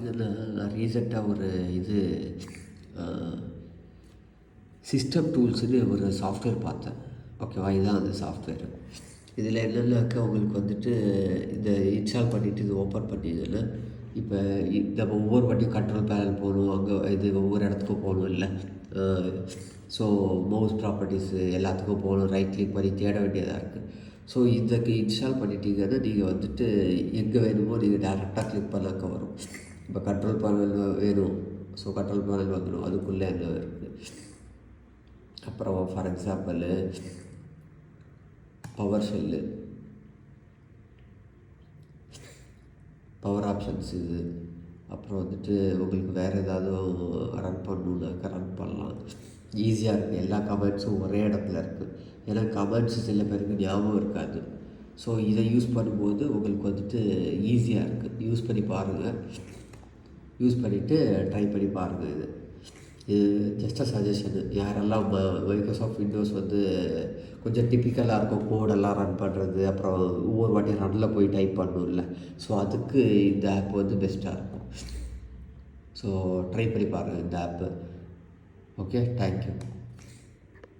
இதில் நான் ரீசெண்டாக ஒரு இது சிஸ்டம் டூல்ஸுன்னு ஒரு சாஃப்ட்வேர் பார்த்தேன். ஓகேவா, இதுதான் அந்த சாஃப்ட்வேரு. இதில் என்னென்னாக்கா உங்களுக்கு வந்துட்டு இந்த இன்ஸ்டால் பண்ணிவிட்டு இது ஓப்பன் பண்ணிங்கன்னா, இப்போ நம்ம ஒவ்வொரு வாட்டியும் கண்ட்ரோல் பேனல் போகணும், அங்கே இது ஒவ்வொரு இடத்துக்கும் போகணும் இல்லை. ஸோ மவுஸ் ப்ராப்பர்ட்டிஸு எல்லாத்துக்கும் போகணும், ரைட் கிளிக் பண்ணி தேட வேண்டியதாக இருக்குது. ஸோ இதுக்கு இன்ஸ்டால் பண்ணிட்டீங்கன்னா நீங்கள் வந்துட்டு எங்கே வேணுமோ நீங்கள் டேரெக்டாக கிளிக் பண்ணாக்க வரும். இப்போ கண்ட்ரோல் பேனல் வேணும், ஸோ கண்ட்ரோல் பேனல் வந்துடும், அதுக்குள்ளே என்ன இருக்குது. அப்புறம் for example power shell, power options இது. அப்புறம் வந்துட்டு உங்களுக்கு வேறு ஏதாவது ரன் பண்ணணுன்னாக்கா ரன் பண்ணலாம். ஈஸியாக இருக்குது, எல்லா கமெண்ட்ஸும் ஒரே இடத்துல இருக்குது. ஏன்னா கமெண்ட்ஸு சில பேருக்கு ஞாபகம் இருக்காது. ஸோ இதை யூஸ் பண்ணும்போது உங்களுக்கு வந்துட்டு ஈஸியாக இருக்குது. யூஸ் பண்ணி பாருங்கள், யூஸ் பண்ணிவிட்டு ட்ரை பண்ணி பாருங்கள். இது ஜஸ்ட் சஜஷனு. யாரெல்லாம் மைக்ரோசாஃப்ட் விண்டோஸ் வந்து கொஞ்சம் டிப்பிக்கலாக இருக்கும், கோடெல்லாம் ரன் பண்ணுறது, அப்புறம் ஒவ்வொரு வாட்டியும் ரன்னில் போய் டைப் பண்ணணும்ல, ஸோ அதுக்கு இந்த ஆப் வந்து பெஸ்ட்டாக இருக்கும். ஸோ ட்ரை பண்ணி பாருங்கள் இந்த ஆப்பு. Okay, thank you.